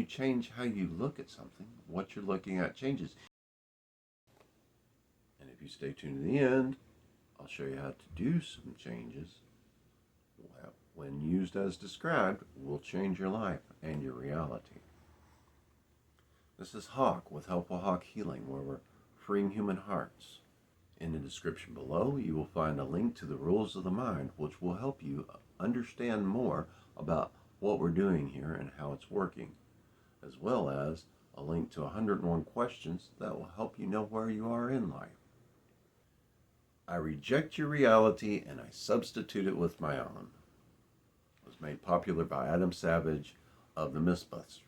change how you look at something, what you're looking at changes. And if you stay tuned to the end, I'll show you how to do some changes. When used as described, will change your life and your reality. This is Hawk with Helpful Hawk Healing, where we're freeing human hearts. In the description below, you will find a link to the rules of the mind, which will help you understand more about what we're doing here and how it's working, as well as a link to 101 questions that will help you know where you are in life. I reject your reality and I substitute it with my own. It was made popular by Adam Savage of the Mythbusters.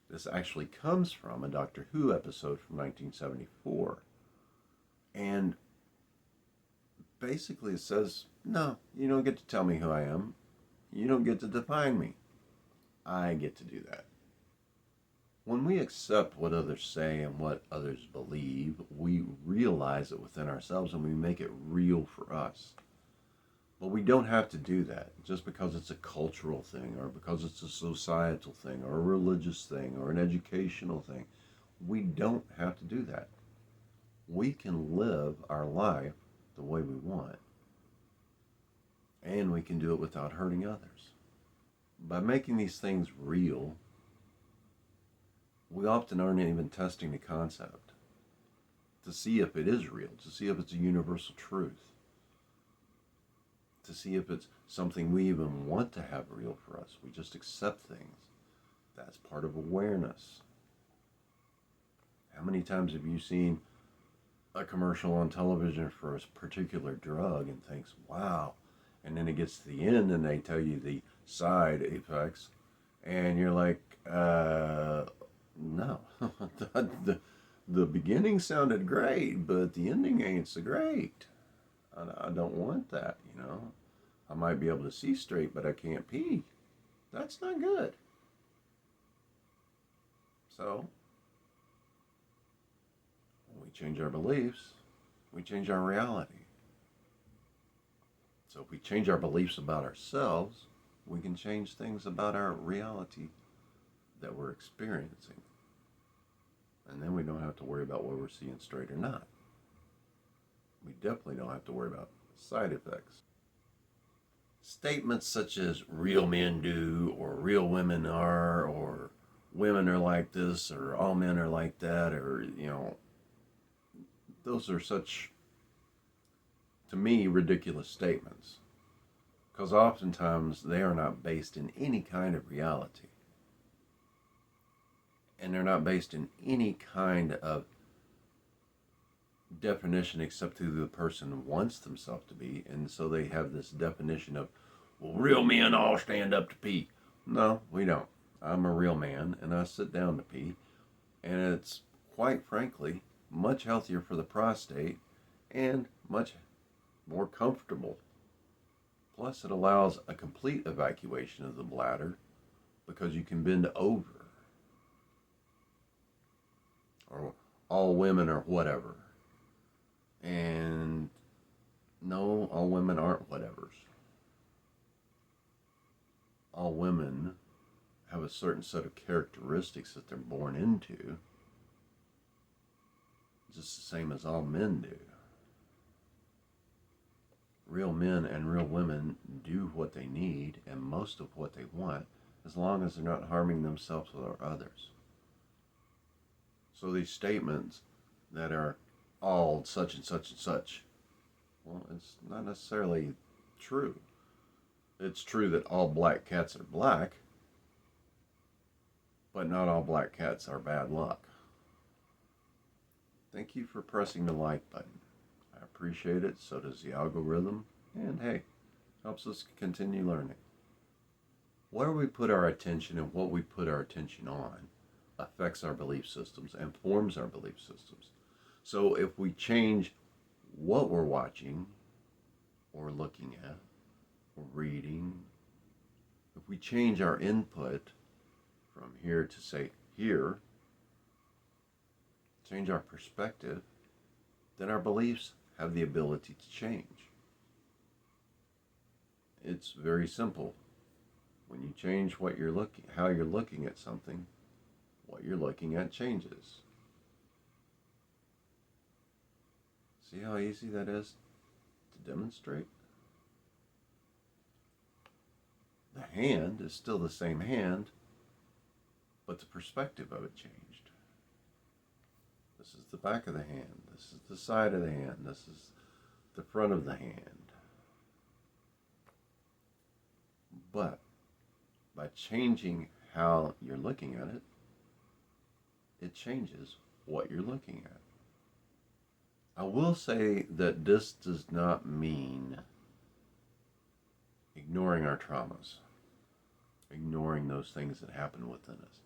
This actually comes from a Doctor Who episode from 1974. And basically it says, no, you don't get to tell me who I am. You don't get to define me. I get to do that. When we accept what others say and what others believe, we realize it within ourselves and we make it real for us. But we don't have to do that just because it's a cultural thing or because it's a societal thing or a religious thing or an educational thing. We don't have to do that. We can live our life the way we want. And we can do it without hurting others. By making these things real, we often aren't even testing the concept to see if it is real, to see if it's a universal truth, to see if it's something we even want to have real for us. We just accept things. That's part of awareness. How many times have you seen a commercial on television for a particular drug and thinks, wow, and then it gets to the end and they tell you the side effects and you're like, no. the beginning sounded great, but the ending ain't so great. I don't want that, you know. I might be able to see straight, but I can't pee. That's not good. So, when we change our beliefs, we change our reality. So if we change our beliefs about ourselves, we can change things about our reality that we're experiencing. And then we don't have to worry about whether we're seeing straight or not. We definitely don't have to worry about side effects. Statements such as real men do, or real women are, or women are like this, or all men are like that, or, you know, those are such, to me, ridiculous statements. Because oftentimes they are not based in any kind of reality. And they're not based in any kind of definition except who the person wants themselves to be. And so they have this definition of, well, real men all stand up to pee. No, we don't. I'm a real man and I sit down to pee. And it's, quite frankly, much healthier for the prostate and much more comfortable. Plus it allows a complete evacuation of the bladder because you can bend over. Or all women are whatever. And no, all women aren't whatevers. All women have a certain set of characteristics that they're born into, just the same as all men do. Real men and real women do what they need and most of what they want, as long as they're not harming themselves or others. So these statements that are all such and such and such, well, it's not necessarily true. It's true that all black cats are black, but not all black cats are bad luck. Thank you for pressing the like button. I appreciate it, so does the algorithm, and hey, helps us continue learning. Where we put our attention and what we put our attention on affects our belief systems and forms our belief systems. So if we change what we're watching or looking at or reading, if we change our input from here to say here, change our perspective, then our beliefs have the ability to change. It's very simple. When you change what you're looking, how you're looking at something, what you're looking at changes. See how easy that is to demonstrate? The hand is still the same hand, but the perspective of it changed. This is the back of the hand. This is the side of the hand. This is the front of the hand. But by changing how you're looking at it, it changes what you're looking at. I will say that this does not mean ignoring our traumas, ignoring those things that happen within us.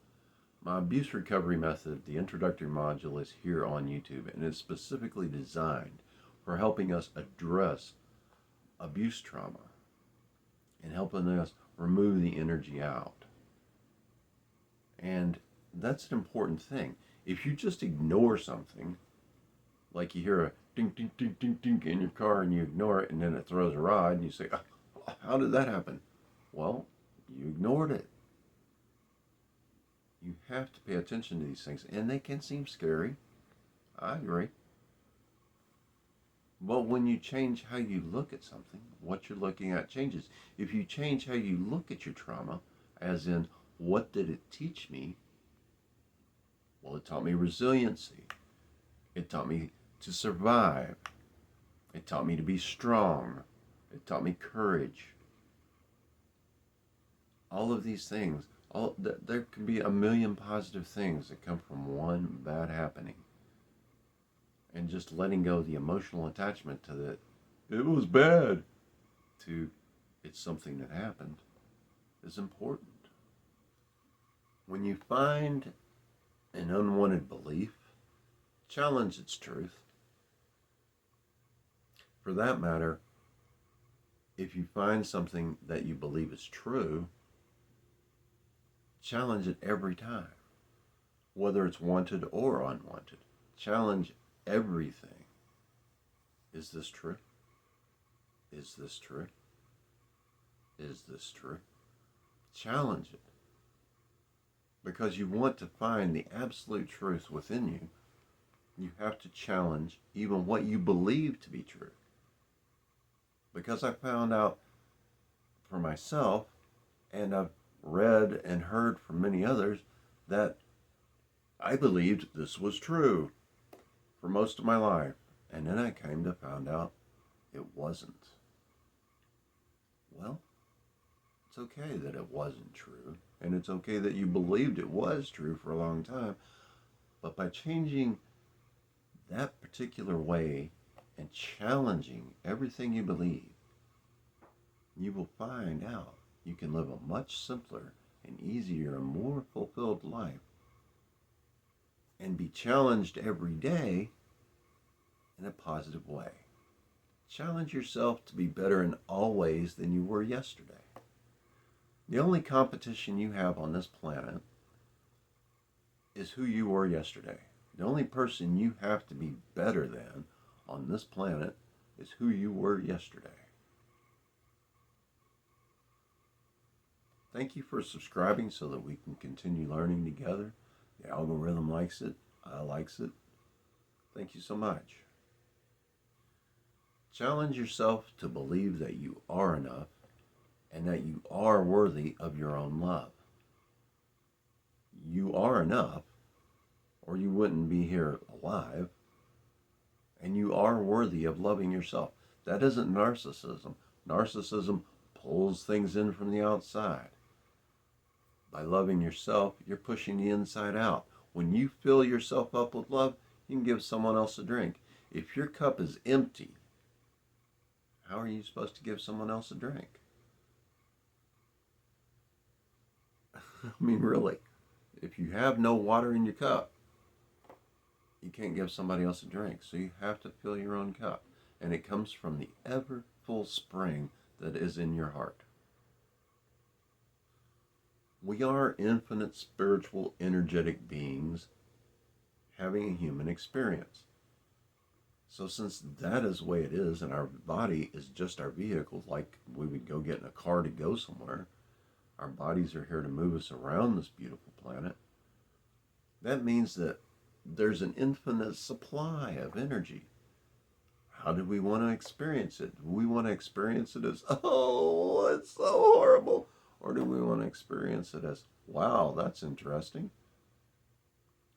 My abuse recovery method, the introductory module, is here on YouTube, and it's specifically designed for helping us address abuse trauma and helping us remove the energy out. And that's an important thing. If you just ignore something, like you hear a ding, ding, ding, ding, ding in your car and you ignore it and then it throws a rod and you say, oh, how did that happen? Well, you ignored it. You have to pay attention to these things, and they can seem scary. I agree. But when you change how you look at something, what you're looking at changes. If you change how you look at your trauma, as in, what did it teach me? Well, it taught me resiliency. It taught me to survive. It taught me to be strong. It taught me courage. All of these things, there can be a million positive things that come from one bad happening. And just letting go of the emotional attachment to that, it was bad, to it's something that happened, is important. When you find an unwanted belief, challenge its truth. For that matter, if you find something that you believe is true, challenge it every time, whether it's wanted or unwanted. Challenge everything. Is this true? Is this true? Is this true? Challenge it. Because you want to find the absolute truth within you, you have to challenge even what you believe to be true. Because I found out for myself, and I've read and heard from many others, that I believed this was true for most of my life. And then I came to find out it wasn't. Well, it's okay that it wasn't true. And it's okay that you believed it was true for a long time. But by changing that particular way and challenging everything you believe, you will find out you can live a much simpler and easier and more fulfilled life and be challenged every day in a positive way. Challenge yourself to be better in all ways than you were yesterday. The only competition you have on this planet is who you were yesterday. The only person you have to be better than on this planet is who you were yesterday. Thank you for subscribing so that we can continue learning together. The algorithm likes it. I likes it. Thank you so much. Challenge yourself to believe that you are enough and that you are worthy of your own love. You are enough, or you wouldn't be here alive, and you are worthy of loving yourself. That isn't narcissism. Narcissism pulls things in from the outside. By loving yourself, you're pushing the inside out. When you fill yourself up with love, you can give someone else a drink. If your cup is empty, how are you supposed to give someone else a drink? I mean, really, if you have no water in your cup, you can't give somebody else a drink. So you have to fill your own cup. And it comes from the ever full spring that is in your heart. We are infinite spiritual, energetic beings having a human experience. So since that is the way it is, and our body is just our vehicle, like we would go get in a car to go somewhere, our bodies are here to move us around this beautiful planet. That means that there's an infinite supply of energy. How do we want to experience it? Do we want to experience it as, oh, it's so horrible? Or do we want to experience it as, wow, that's interesting?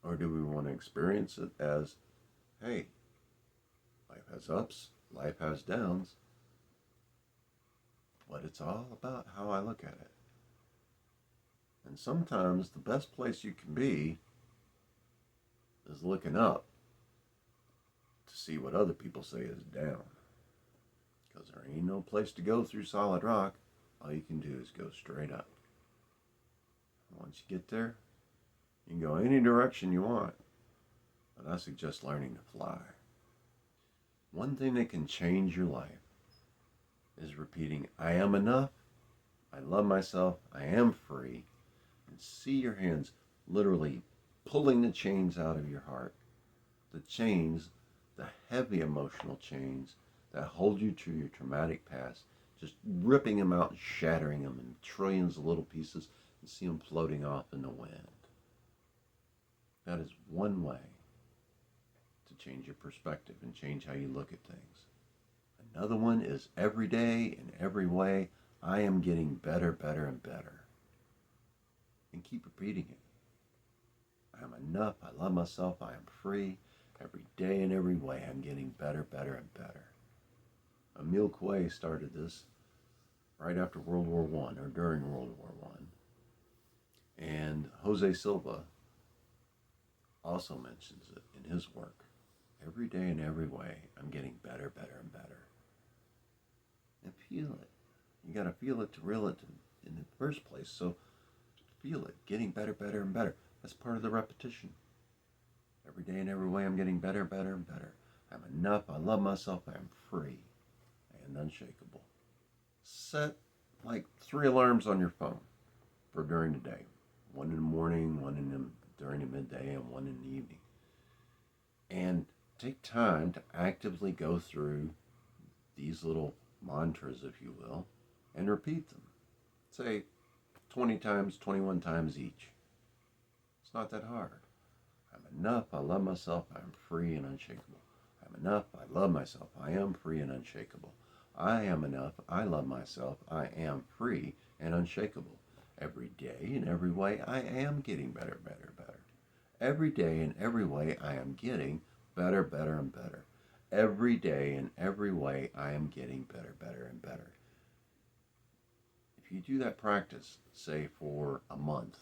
Or do we want to experience it as, hey, life has ups, life has downs, but it's all about how I look at it. And sometimes the best place you can be is looking up to see what other people say is down. Because there ain't no place to go through solid rock. All you can do is go straight up. Once you get there, you can go any direction you want. But I suggest learning to fly. One thing that can change your life is repeating, I am enough, I love myself, I am free, and see your hands literally pulling the chains out of your heart. The chains, the heavy emotional chains that hold you to your traumatic past, just ripping them out and shattering them in trillions of little pieces and see them floating off in the wind. That is one way to change your perspective and change how you look at things. Another one is every day, in every way, I am getting better, better, and better. And keep repeating it. I am enough, I love myself, I am free. Every day in every way, I'm getting better, better, and better. Emile Coué started this right after World War I, or during World War I. And Jose Silva also mentions it in his work. Every day in every way, I'm getting better, better, and better. And feel it. You got to feel it to reel it in the first place. So feel it, getting better, better, and better. That's part of the repetition. Every day in every way, I'm getting better, better, and better. I'm enough, I love myself, I am free and unshakable. Set like 3 alarms on your phone for during the day. 1 in the morning, 1 during the midday, and 1 in the evening. And take time to actively go through these little mantras, if you will, and repeat them. Say 20 times, 21 times each. It's not that hard. I'm enough, I love myself, I am free and unshakable. I'm enough, I love myself, I am free and unshakable. I am enough, I love myself, I am free and unshakable. Every day in every way, I am getting better, better, better. Every day in every way, I am getting better, better, and better. Every day in every way, I am getting better, better, and better. If you do that practice, say for a month,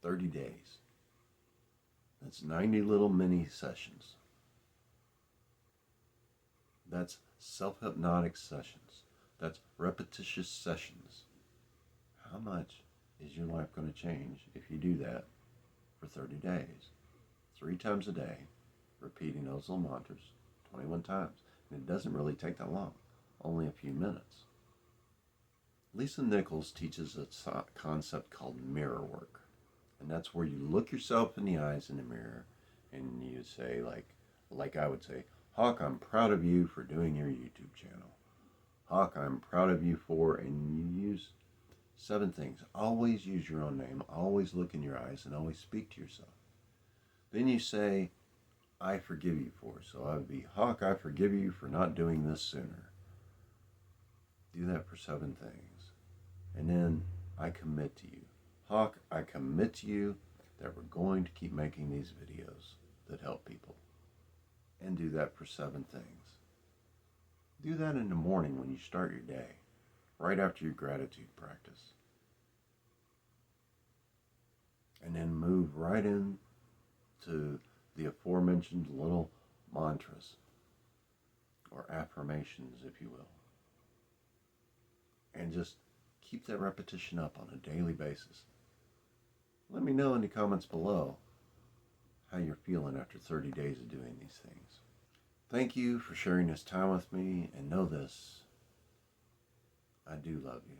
30 days, that's 90 little mini sessions. That's self-hypnotic sessions. That's repetitious sessions. How much is your life going to change if you do that for 30 days? 3 times a day, repeating those little mantras 21 times. And it doesn't really take that long, only a few minutes. Lisa Nichols teaches a concept called mirror work. And that's where you look yourself in the eyes in the mirror and you say, like I would say, Hawk, I'm proud of you for doing your YouTube channel. Hawk, I'm proud of you for, and you use 7 things. Always use your own name, always look in your eyes, and always speak to yourself. Then you say, I forgive you for. So I would be, Hawk, I forgive you for not doing this sooner. Do that for 7 things. And then I commit to you. Hawk, I commit to you that we're going to keep making these videos that help people. And do that for 7 things. Do that in the morning when you start your day, right after your gratitude practice. And then move right into the aforementioned little mantras, or affirmations, if you will. And just keep that repetition up on a daily basis. Let me know in the comments below how you're feeling after 30 days of doing these things. Thank you for sharing this time with me, and know this, I do love you.